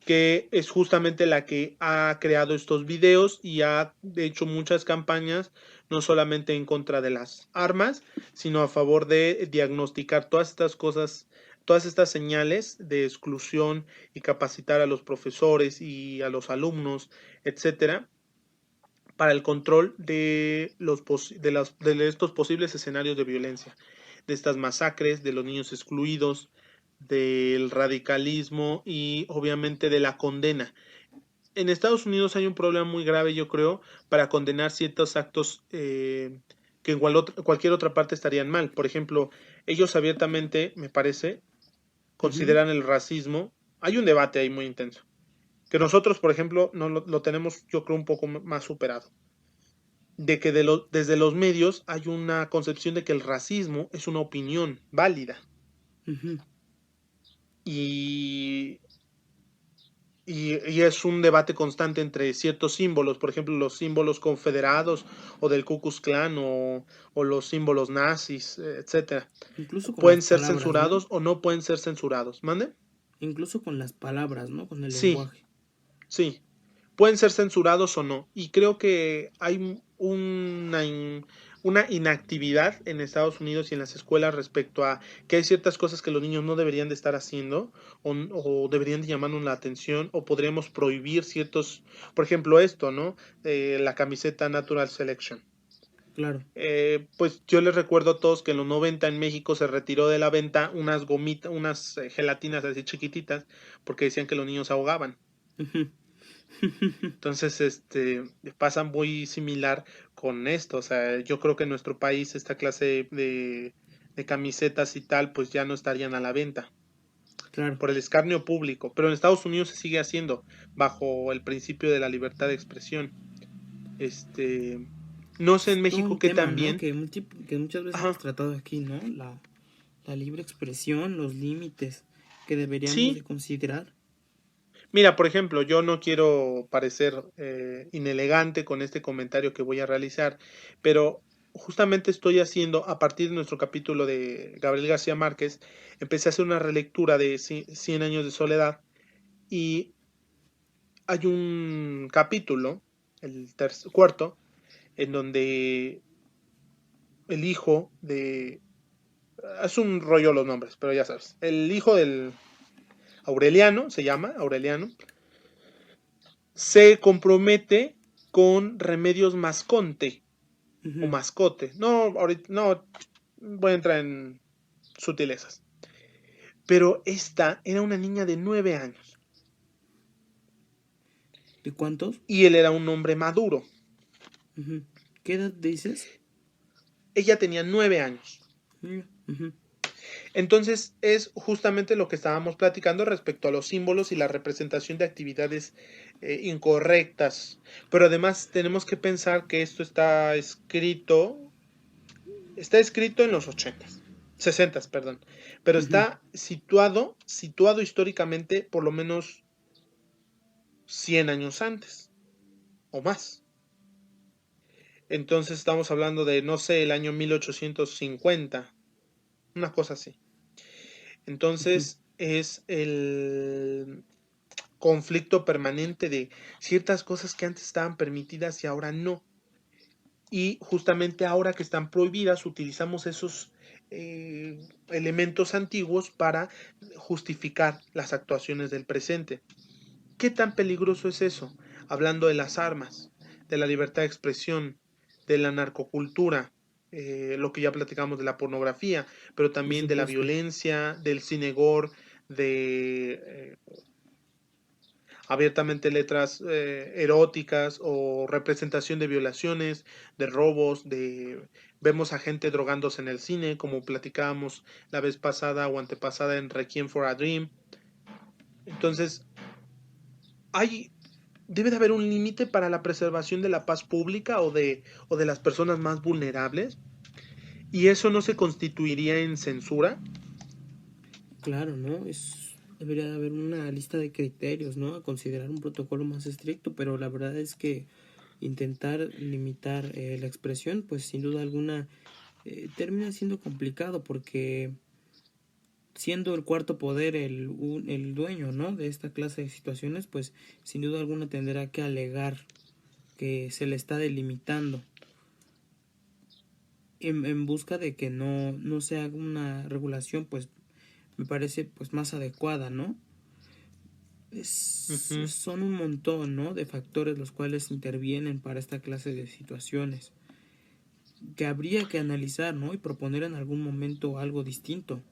que es justamente la que ha creado estos videos y ha hecho muchas campañas, no solamente en contra de las armas, sino a favor de diagnosticar todas estas cosas, todas estas señales de exclusión y capacitar a los profesores y a los alumnos, etcétera, para el control de de estos posibles escenarios de violencia, de estas masacres, de los niños excluidos, del radicalismo y obviamente de la condena. En Estados Unidos hay un problema muy grave, yo creo, para condenar ciertos actos que en cualquier otra parte estarían mal. Por ejemplo, ellos abiertamente, me parece, Ujú. consideran el racismo. Hay un debate ahí muy intenso. Que nosotros, por ejemplo, no lo tenemos, yo creo, un poco más superado. De que desde los medios hay una concepción de que el racismo es una opinión válida. Ujú. Y y es un debate constante entre ciertos símbolos, por ejemplo, los símbolos confederados o del Ku Klux Klan o los símbolos nazis, etcétera. Incluso con las Pueden ser palabras, ¿no? censurados o no pueden ser censurados. ¿Mande? Incluso con las palabras, ¿no? Con el Sí, lenguaje. sí. Pueden ser censurados o no. Y creo que hay una inactividad en Estados Unidos y en las escuelas respecto a que hay ciertas cosas que los niños no deberían de estar haciendo o deberían de llamarnos la atención o podríamos prohibir ciertos, por ejemplo esto, ¿no? La camiseta Natural Selection. Claro. Pues yo les recuerdo a todos que en los 90 en México se retiró de la venta unas gomitas, unas gelatinas así chiquititas porque decían que los niños se ahogaban. Ujú. Entonces, pasa muy similar con esto. O sea, yo creo que en nuestro país esta clase de camisetas y tal, pues ya no estarían a la venta Claro. por el escarnio público. Pero en Estados Unidos se sigue haciendo bajo el principio de la libertad de expresión. Este, no sé Es en todo México un qué tema, tan ¿no? bien. Que muchas veces hemos Ajá, tratado aquí, ¿no? La libre expresión, los límites que deberíamos de sí. considerar. Mira, por ejemplo, yo no quiero parecer inelegante con este comentario que voy a realizar, pero justamente estoy haciendo, a partir de nuestro capítulo de Gabriel García Márquez, empecé a hacer una relectura de Cien años de soledad y hay un capítulo, cuarto, en donde el hijo de... Es un rollo los nombres, pero ya sabes. El hijo del Aureliano, se llama Aureliano, se compromete con Remedios Masconte o Ujú. Mascote. No, ahorita, no, voy a entrar en sutilezas. Pero esta era una niña de 9 años ¿De cuántos? y él era un hombre maduro. Ujú. ¿Qué edad dices? Ella tenía 9 años. Ujú. Entonces es justamente lo que estábamos platicando respecto a los símbolos y la representación de actividades incorrectas. Pero además tenemos que pensar que esto está escrito en los 80s, 60s, perdón, pero Ujú. está situado históricamente por lo menos 100 años antes o más. Entonces estamos hablando de, no sé, el año 1850, una cosa así. Ujú. Entonces es el conflicto permanente de ciertas cosas que antes estaban permitidas y ahora no. Y justamente ahora que están prohibidas, utilizamos esos elementos antiguos para justificar las actuaciones del presente. ¿Qué tan peligroso es eso? Hablando de las armas, de la libertad de expresión, de la narcocultura, lo que ya platicamos de la pornografía, pero Por también de la supuesto. violencia, del cine gore, de abiertamente letras eróticas o representación de violaciones, de robos, de vemos a gente drogándose en el cine, como platicábamos la vez pasada o antepasada en Requiem for a Dream. Entonces, hay debe de haber un límite para la preservación de la paz pública o de las personas más vulnerables, y eso no se constituiría en censura. Claro, ¿no? Debería de haber una lista de criterios, ¿no? A considerar un protocolo más estricto, pero la verdad es que intentar limitar la expresión, pues sin duda alguna termina siendo complicado porque siendo el cuarto poder el dueño, ¿no? De esta clase de situaciones, pues sin duda alguna tendrá que alegar que se le está delimitando en busca de que no se haga una regulación, pues me parece pues más adecuada, ¿no? Ujú. Son un montón, ¿no? De factores los cuales intervienen para esta clase de situaciones que habría que analizar, ¿no? Y proponer en algún momento algo distinto.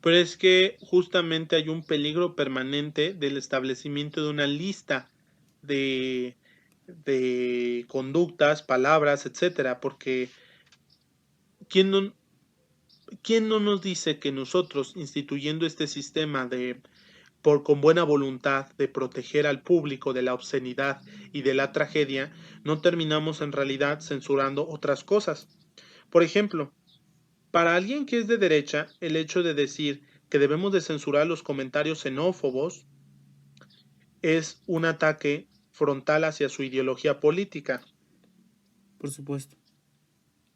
Pero es que justamente hay un peligro permanente del establecimiento de una lista de, de conductas, palabras, etcétera, porque ¿quién no, ¿quién no nos dice que nosotros, instituyendo este sistema con buena voluntad de proteger al público de la obscenidad y de la tragedia, no terminamos en realidad censurando otras cosas? Por ejemplo, para alguien que es de derecha, el hecho de decir que debemos de censurar los comentarios xenófobos es un ataque frontal hacia su ideología política. Por supuesto.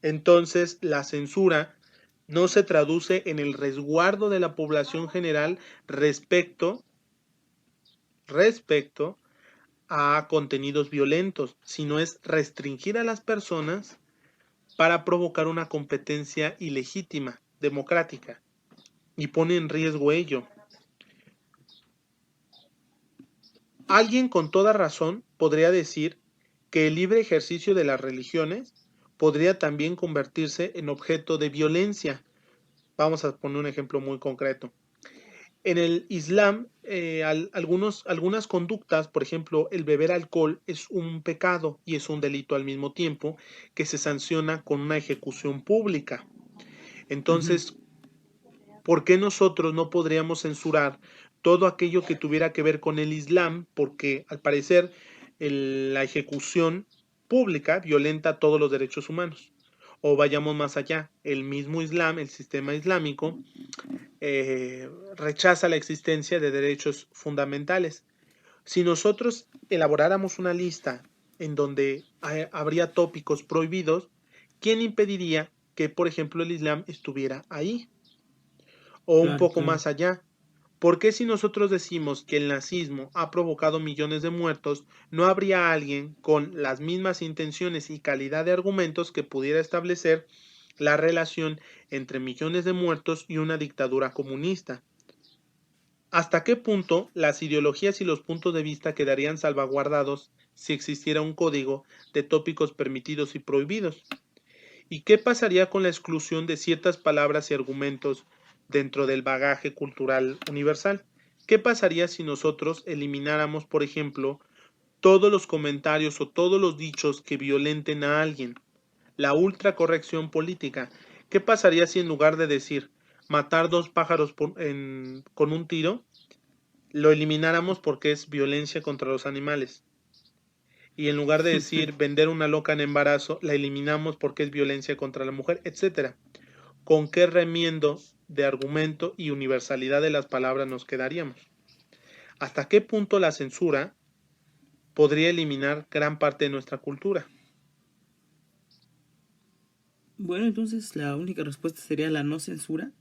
Entonces, la censura no se traduce en el resguardo de la población general respecto, respecto a contenidos violentos, sino es restringir a las personas para provocar una competencia ilegítima, democrática, y pone en riesgo ello. Alguien con toda razón podría decir que el libre ejercicio de las religiones podría también convertirse en objeto de violencia. Vamos a poner un ejemplo muy concreto. En el Islam, algunas conductas, por ejemplo, el beber alcohol es un pecado y es un delito al mismo tiempo que se sanciona con una ejecución pública. Ujú. Entonces, ¿por qué nosotros no podríamos censurar todo aquello que tuviera que ver con el Islam? Porque al parecer la ejecución pública violenta todos los derechos humanos. O vayamos más allá, el mismo Islam, el sistema islámico, rechaza la existencia de derechos fundamentales. Si nosotros elaboráramos una lista en donde habría tópicos prohibidos, ¿quién impediría que, por ejemplo, el Islam estuviera ahí? O un Claro, poco claro. más allá. ¿Por qué si nosotros decimos que el nazismo ha provocado millones de muertos, no habría alguien con las mismas intenciones y calidad de argumentos que pudiera establecer la relación entre millones de muertos y una dictadura comunista? ¿Hasta qué punto las ideologías y los puntos de vista quedarían salvaguardados si existiera un código de tópicos permitidos y prohibidos? ¿Y qué pasaría con la exclusión de ciertas palabras y argumentos dentro del bagaje cultural universal? ¿Qué pasaría si nosotros elimináramos, por ejemplo, todos los comentarios o todos los dichos que violenten a alguien? La ultracorrección política. ¿Qué pasaría si en lugar de decir matar dos pájaros con un tiro, lo elimináramos porque es violencia contra los animales? Y en lugar de decir vender una loca en embarazo, la eliminamos porque es violencia contra la mujer, etcétera. ¿Con qué remiendo de argumento y universalidad de las palabras nos quedaríamos? ¿Hasta qué punto la censura podría eliminar gran parte de nuestra cultura? Bueno, entonces la única respuesta sería la no censura.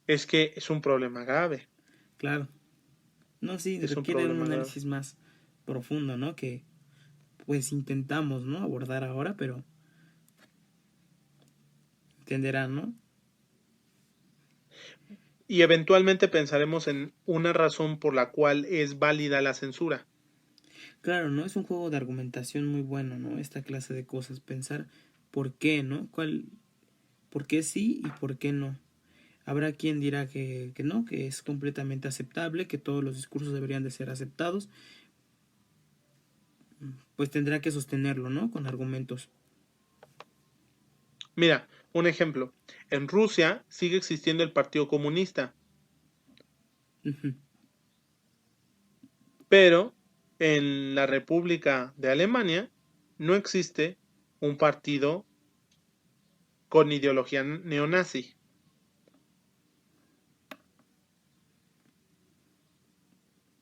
Es que es un problema grave, Claro. No, sí, es un requiere un problema grave. análisis más profundo, ¿no? Que pues intentamos, ¿no? Abordar ahora, pero entenderán, ¿no? Y eventualmente pensaremos en una razón por la cual es válida la censura. Claro, ¿no? Es un juego de argumentación muy bueno, ¿no? Esta clase de cosas, pensar por qué, ¿no? Por qué sí y por qué no. Habrá quien dirá que no, que es completamente aceptable, que todos los discursos deberían de ser aceptados, pues tendrá que sostenerlo, ¿no? Con argumentos. Mira, un ejemplo. En Rusia sigue existiendo el Partido Comunista, Ujú. pero en la República de Alemania no existe un partido con ideología neonazi.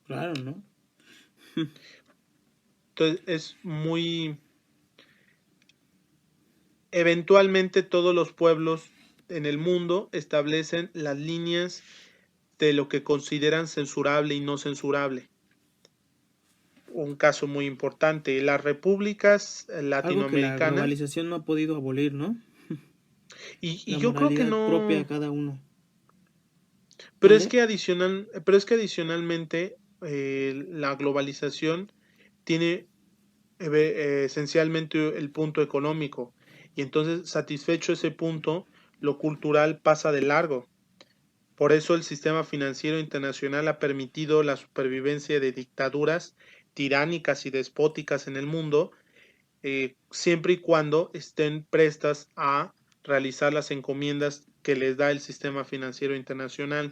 Claro, ¿no? Entonces es muy... Eventualmente todos los pueblos en el mundo establecen las líneas de lo que consideran censurable y no censurable. Un caso muy importante, las repúblicas Algo que la latinoamericanas, globalización no ha podido abolir, ¿no? y La yo creo que moralidad propia de no, cada uno. pero es ¿Mande? que adicionalmente la globalización tiene esencialmente el punto económico, y entonces satisfecho ese punto, lo cultural pasa de largo. Por eso el sistema financiero internacional ha permitido la supervivencia de dictaduras tiránicas y despóticas en el mundo, siempre y cuando estén prestas a realizar las encomiendas que les da el sistema financiero internacional,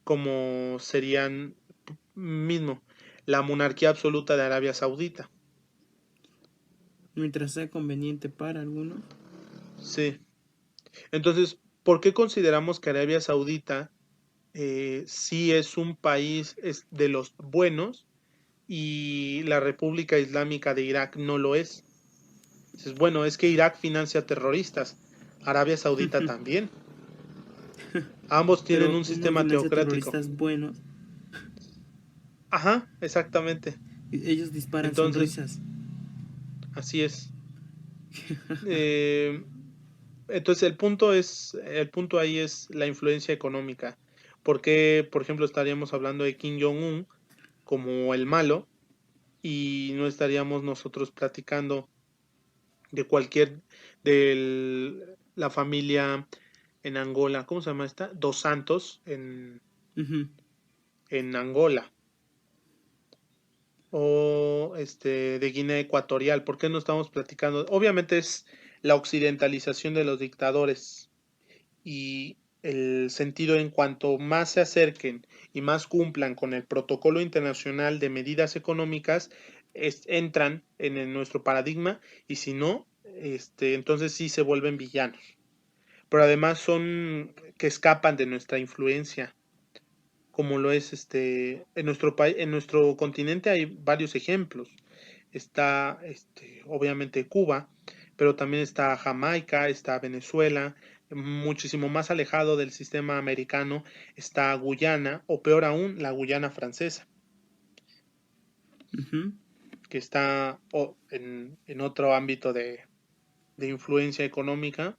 como serían mismo la monarquía absoluta de Arabia Saudita. Mientras sea conveniente para algunos. Sí. Entonces, ¿por qué consideramos que Arabia Saudita sí es un país de los buenos y la República Islámica de Irak no lo es? Dices, bueno, es que Irak financia terroristas, Arabia Saudita también. Ambos tienen Pero un uno sistema financia teocrático. terroristas buenos. Ajá, exactamente. Ellos disparan Entonces, sonrisas. así es. Eh, entonces el punto ahí es la influencia económica. Porque, por ejemplo, estaríamos hablando de Kim Jong-un como el malo y no estaríamos nosotros platicando de la familia en Angola, ¿cómo se llama esta? Dos Santos Ujú. en Angola, o de Guinea Ecuatorial. ¿Por qué no estamos platicando? Obviamente es la occidentalización de los dictadores y el sentido en cuanto más se acerquen y más cumplan con el protocolo internacional de medidas económicas, entran en nuestro paradigma, y si no, entonces sí se vuelven villanos. Pero además son que escapan de nuestra influencia, como lo es en nuestro país, en nuestro continente hay varios ejemplos. Está obviamente Cuba, pero también está Jamaica, está Venezuela, muchísimo más alejado del sistema americano está Guyana, o peor aún, la Guyana francesa, Ujú. que está en otro ámbito de influencia económica,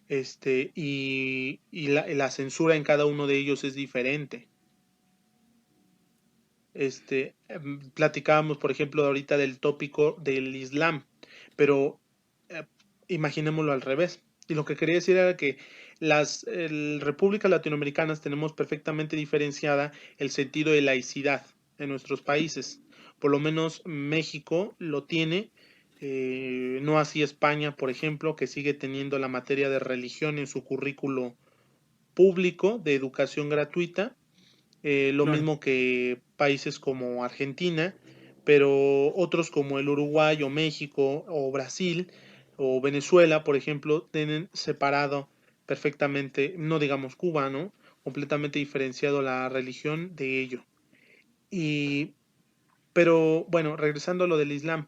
y la censura en cada uno de ellos es diferente. Platicábamos, por ejemplo, ahorita del tópico del Islam, pero eh, imaginémoslo al revés. Y lo que quería decir era que las repúblicas latinoamericanas tenemos perfectamente diferenciada el sentido de laicidad en nuestros países. Por lo menos México lo tiene, no así España, por ejemplo, que sigue teniendo la materia de religión en su currículo público de educación gratuita, lo Claro. mismo que países como Argentina, pero otros como el Uruguay o México o Brasil o Venezuela, por ejemplo, tienen separado perfectamente, no digamos Cuba, ¿no? Completamente diferenciado la religión de ello. Y, pero bueno, regresando a lo del Islam,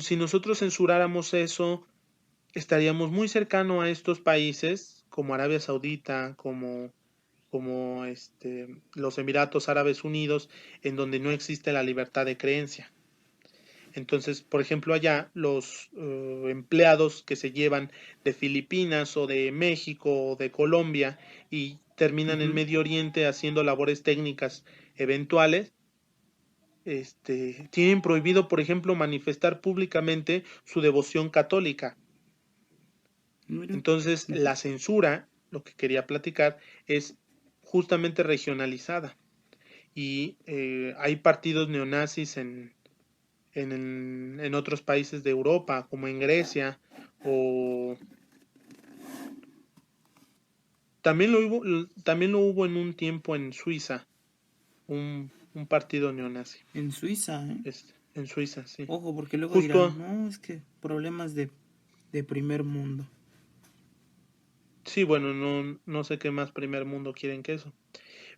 si nosotros censuráramos eso, estaríamos muy cercano a estos países como Arabia Saudita, como los Emiratos Árabes Unidos, en donde no existe la libertad de creencia. Entonces, por ejemplo, allá los empleados que se llevan de Filipinas o de México o de Colombia y terminan en Ujú. Medio Oriente haciendo labores técnicas eventuales, tienen prohibido, por ejemplo, manifestar públicamente su devoción católica. Mira. Entonces, Ujú. la censura, lo que quería platicar, es justamente regionalizada. Y hay partidos neonazis en otros países de Europa, como en Grecia, o también lo hubo en un tiempo en Suiza, un partido neonazi, En Suiza, ¿eh? en Suiza, sí. Ojo, porque luego dirán, Justo, no, es que problemas de primer mundo. sí, bueno, no sé qué más primer mundo quieren que eso,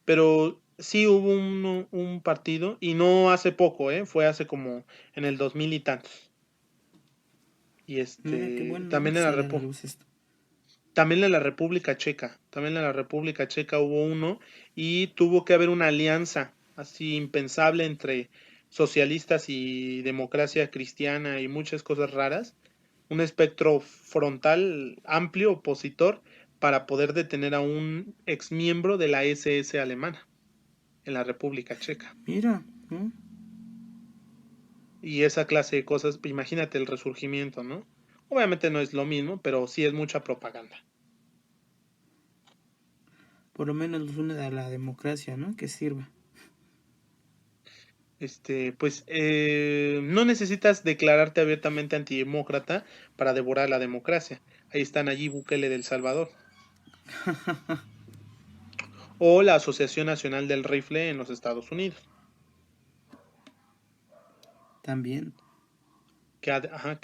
pero sí hubo un partido, y no hace poco, fue hace como en el 2000 y tantos, y Mira qué bueno, ¿no? también Que en la sale a la República. luz esto. También en la República Checa hubo uno y tuvo que haber una alianza así impensable entre socialistas y democracia cristiana y muchas cosas raras, un espectro frontal amplio opositor para poder detener a un exmiembro de la SS alemana en la República Checa. Mira, ¿no? Y esa clase de cosas, imagínate el resurgimiento, ¿no? Obviamente no es lo mismo, pero sí es mucha propaganda. Por lo menos los une a la democracia, ¿no? Que sirva. Pues no necesitas declararte abiertamente antidemócrata para devorar la democracia. Ahí están allí Bukele del Salvador. O la Asociación Nacional del Rifle en los Estados Unidos, También. que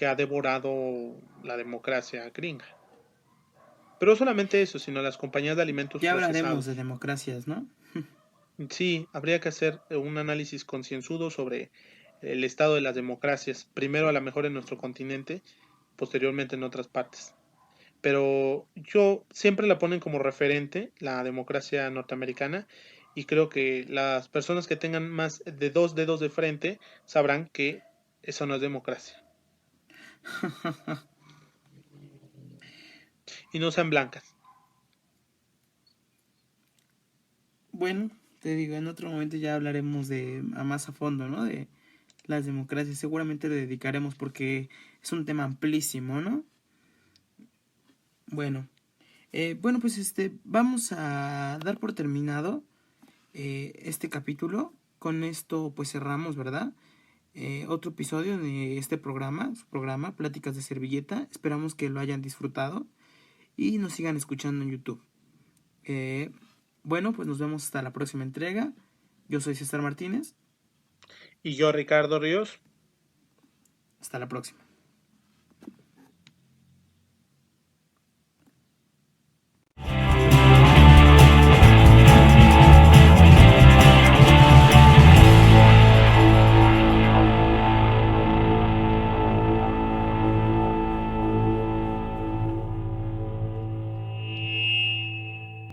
ha devorado la democracia gringa. Pero no solamente eso, sino las compañías de alimentos Ya hablaremos de procesados. democracias, ¿no? Sí, habría que hacer un análisis concienzudo sobre el estado de las democracias, primero a lo mejor en nuestro continente, posteriormente en otras partes. Pero yo siempre la ponen como referente, la democracia norteamericana, y creo que las personas que tengan más de dos dedos de frente sabrán que eso no es democracia. Y no sean blancas. Bueno, te digo, en otro momento ya hablaremos de a más a fondo, ¿no? De las democracias. Seguramente le dedicaremos porque es un tema amplísimo, ¿no? Bueno, bueno, pues vamos a dar por terminado este capítulo. Con esto, pues cerramos, ¿verdad? Otro episodio de este programa, su programa, Pláticas de Servilleta. Esperamos que lo hayan disfrutado y nos sigan escuchando en YouTube. Eh, bueno, pues nos vemos hasta la próxima entrega. Yo soy César Martínez. Y yo, Ricardo Ríos, Hasta la próxima.